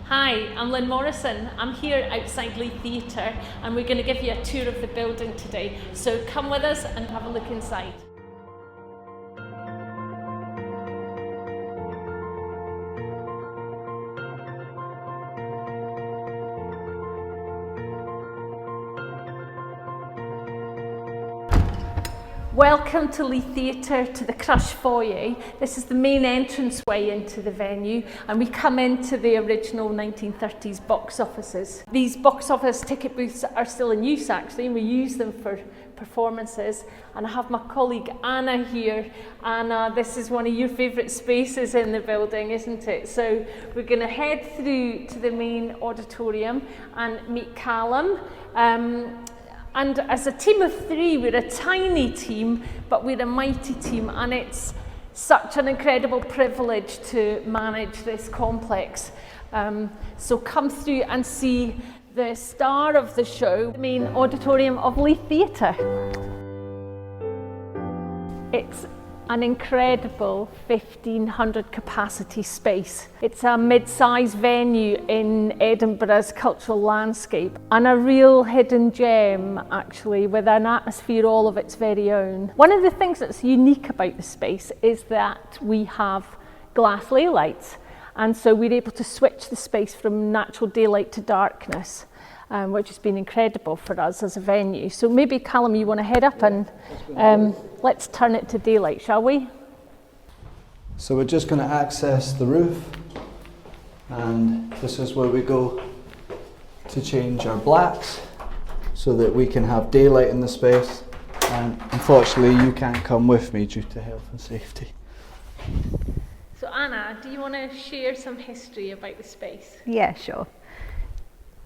Hi, I'm Lynn Morrison. I'm here outside Leith Theatre and we're going to give you a tour of the building today. So come with us and have a look inside. Welcome to Leith Theatre, to the Crush Foyer. This is the main entranceway into the venue, and we come into the original 1930s box offices. These box office ticket booths are still in use actually, and we use them for performances. And I have my colleague Anna here. Anna, this is one of your favourite spaces in the building, isn't it? So we're going to head through to the main auditorium and meet Callum. And as a team of three, we're a tiny team, but we're a mighty team, and it's such an incredible privilege to manage this complex. So come through and see the star of the show, the main auditorium of Leith Theatre. It's an incredible 1,500 capacity space. It's a mid-sized venue in Edinburgh's cultural landscape and a real hidden gem actually, with an atmosphere all of its very own. One of the things that's unique about the space is that we have glass ley lights, and so we're able to switch the space from natural daylight to darkness, which has been incredible for us as a venue. So maybe Callum, you want to head up and let's turn it to daylight, shall we? So we're just going to access the roof, and this is where we go to change our blacks so that we can have daylight in the space. And unfortunately you can't come with me due to health and safety. So Anna, do you want to share some history about the space? Yeah, sure.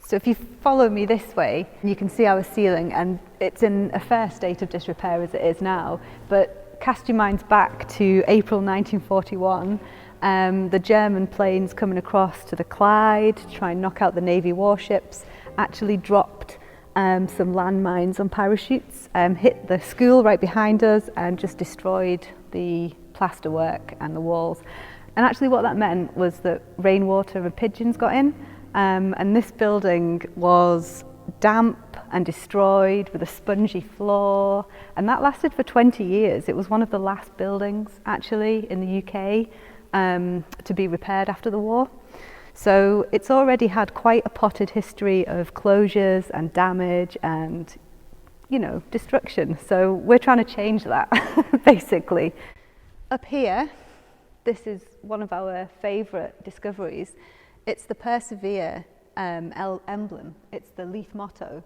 So if you follow me this way, you can see our ceiling, and it's in a fair state of disrepair as it is now, but cast your minds back to April 1941, the German planes coming across to the Clyde to try and knock out the Navy warships actually dropped some landmines on parachutes, hit the school right behind us and just destroyed the plasterwork and the walls. And actually what that meant was that rainwater and pigeons got in. And this building was damp and destroyed with a spongy floor, and that lasted for 20 years. It was one of the last buildings actually in the UK to be repaired after the war. So it's already had quite a potted history of closures and damage and, you know, destruction. So we're trying to change that basically. Up here, this is one of our favourite discoveries. It's the Persevere emblem, it's the Leith motto.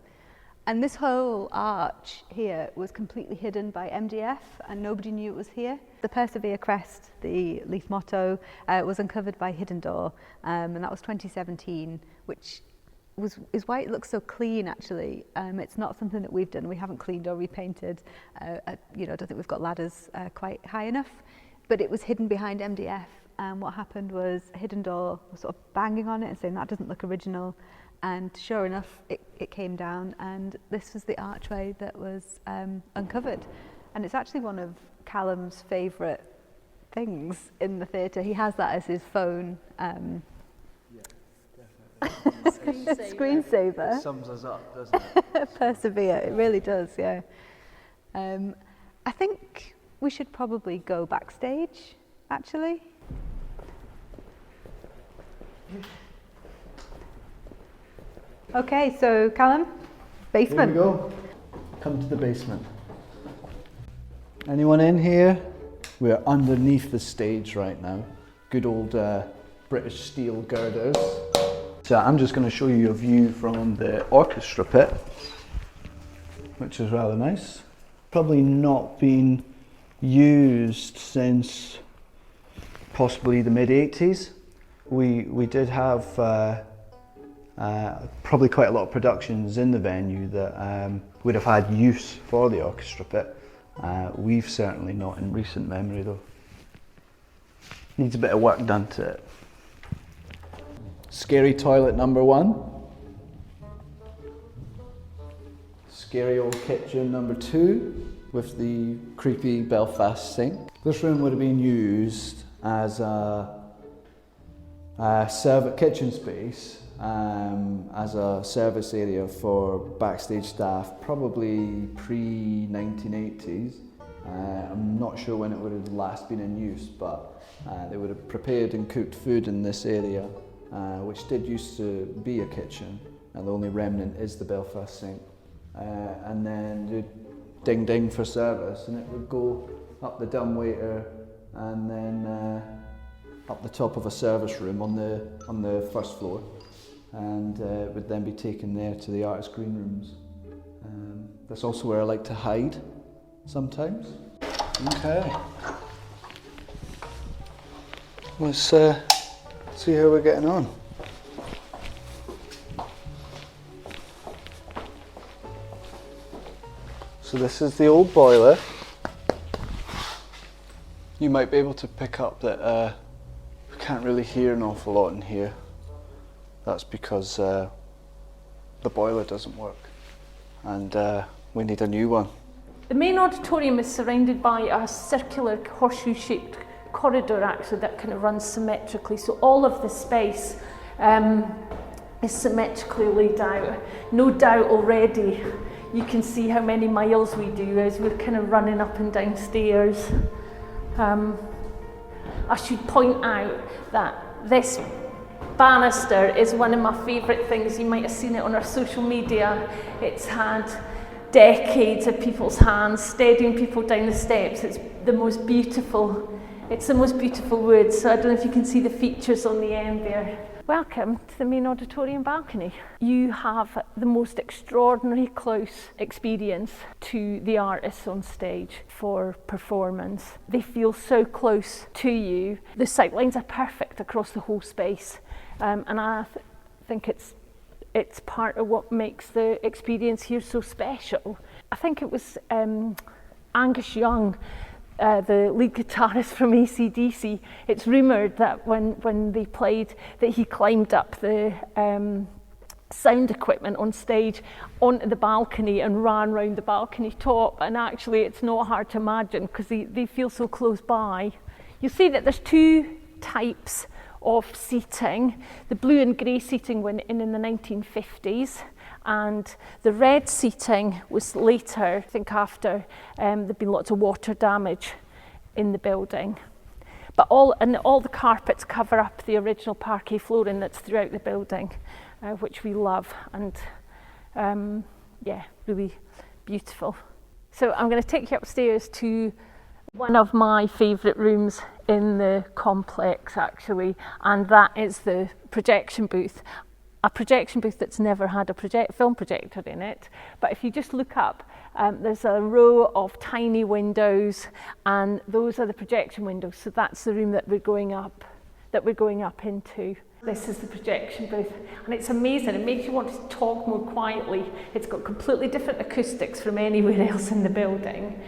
And this whole arch here was completely hidden by MDF and nobody knew it was here. The Persevere crest, the Leith motto, was uncovered by Hidden Door, and that was 2017, which is why it looks so clean actually. It's not something that we've done, we haven't cleaned or repainted. I don't think we've got ladders quite high enough, but it was hidden behind MDF. And what happened was Hidden Door was sort of banging on it and saying that doesn't look original, and sure enough it came down, and this was the archway that was uncovered. And it's actually one of Callum's favourite things in the theatre. He has that as his phone screensaver. It sums us up, doesn't it? Persevere, it really does, yeah. I think we should probably go backstage actually. Okay, so Callum, basement. Here we go. Come to the basement. Anyone in here? We're underneath the stage right now. Good old British steel girders. So I'm just going to show you a view from the orchestra pit, which is rather nice. Probably not been used since possibly the mid-80s. We did have probably quite a lot of productions in the venue that would have had use for the orchestra pit. We've certainly not in recent memory though. Needs a bit of work done to it. Scary toilet number 1. Scary old kitchen number 2 with the creepy Belfast sink. This room would have been used as a kitchen space as a service area for backstage staff, probably pre-1980s. I'm not sure when it would have last been in use, but they would have prepared and cooked food in this area, which did used to be a kitchen, and the only remnant is the Belfast sink. And then you'd ding ding for service, and it would go up the dumbwaiter and then up the top of a service room on the first floor, and it would then be taken there to the artist green rooms. That's also where I like to hide sometimes. Okay, let's see how we're getting on. So this is the old boiler. You might be able to pick up that we can't really hear an awful lot in here. That's because the boiler doesn't work, and we need a new one. The main auditorium is surrounded by a circular horseshoe-shaped corridor actually that kind of runs symmetrically, so all of the space is symmetrically laid out. No doubt already you can see how many miles we do as we're kind of running up and down stairs. I should point out that this banister is one of my favourite things. You might have seen it on our social media. It's had decades of people's hands steadying people down the steps. It's the most beautiful wood. So I don't know if you can see the features on the end there. Welcome to the main auditorium balcony. You have the most extraordinary close experience to the artists on stage for performance. They feel so close to you. The sightlines are perfect across the whole space, and I think it's part of what makes the experience here so special. I think it was Angus Young, the lead guitarist from AC/DC, it's rumoured that when they played that he climbed up the sound equipment on stage onto the balcony and ran round the balcony top, and actually it's not hard to imagine because they feel so close by. You'll see that there's two types of seating. The blue and grey seating went in the 1950s, and the red seating was later, I think after there'd been lots of water damage in the building. But all the carpets cover up the original parquet flooring that's throughout the building, which we love, and yeah, really beautiful. So I'm going to take you upstairs to one of my favourite rooms in the complex actually, and that is the projection booth. A projection booth that's never had a film projector in it, but if you just look up, there's a row of tiny windows, and those are the projection windows. So that's the room that we're going up into. This is the projection booth, and it's amazing. It makes you want to talk more quietly. It's got completely different acoustics from anywhere else in the building,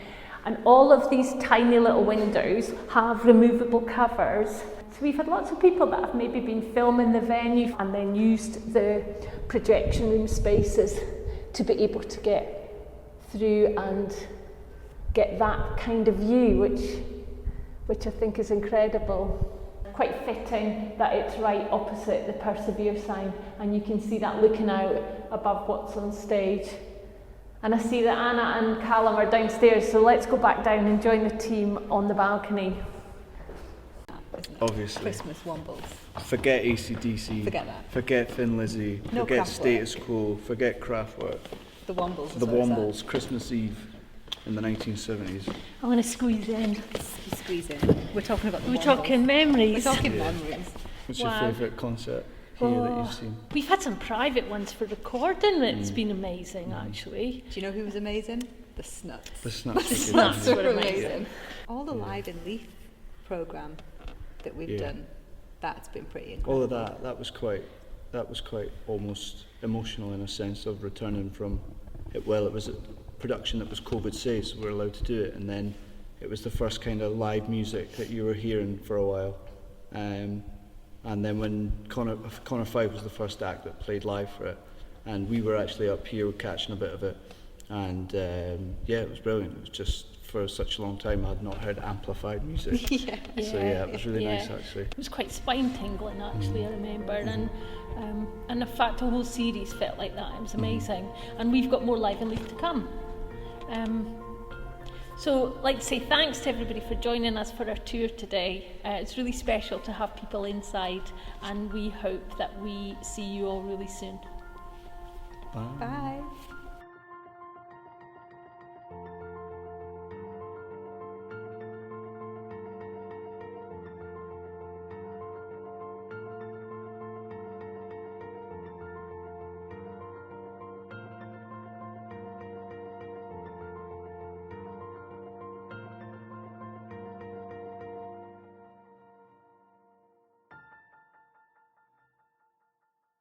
and all of these tiny little windows have removable covers. So we've had lots of people that have maybe been filming the venue and then used the projection room spaces to be able to get through and get that kind of view, which I think is incredible. Quite fitting that it's right opposite the Persevere sign, and you can see that looking out above what's on stage. And I see that Anna and Callum are downstairs, so let's go back down and join the team on the balcony. Obviously. Christmas Wombles. Forget AC/DC. Forget that. Forget Thin Lizzy. No forget Kraftwerk. Status Quo. Forget Kraftwerk. The Wombles. The Wombles. Christmas Eve in the 1970s. I want to squeeze in. Squeeze in. We're talking about the We're Wombles. talking memories. We're talking memories. What's Wow. your favourite concert here that you've seen? We've had some private ones for recording. It's been amazing, actually. Do you know who was amazing? The Snuts. The Snuts. The Snuts They were were amazing. All the Live in Leith programme that we've done, that's been pretty incredible. All of that was quite almost emotional in a sense of returning from it. Well, it was a production that was COVID safe, so we were allowed to do it, and then it was the first kind of live music that you were hearing for a while. And then when Connor Five was the first act that played live for it, and we were actually up here catching a bit of it, and yeah, it was brilliant. It was just for such a long time I had not heard amplified music. Yeah. So yeah, it was really Yeah. nice actually. It was quite spine tingling actually, I remember, and in fact the whole series felt like that. It was amazing, and we've got more live in Leith to come. So I'd like to say thanks to everybody for joining us for our tour today. It's really special to have people inside, and we hope that we see you all really soon. Bye. Bye.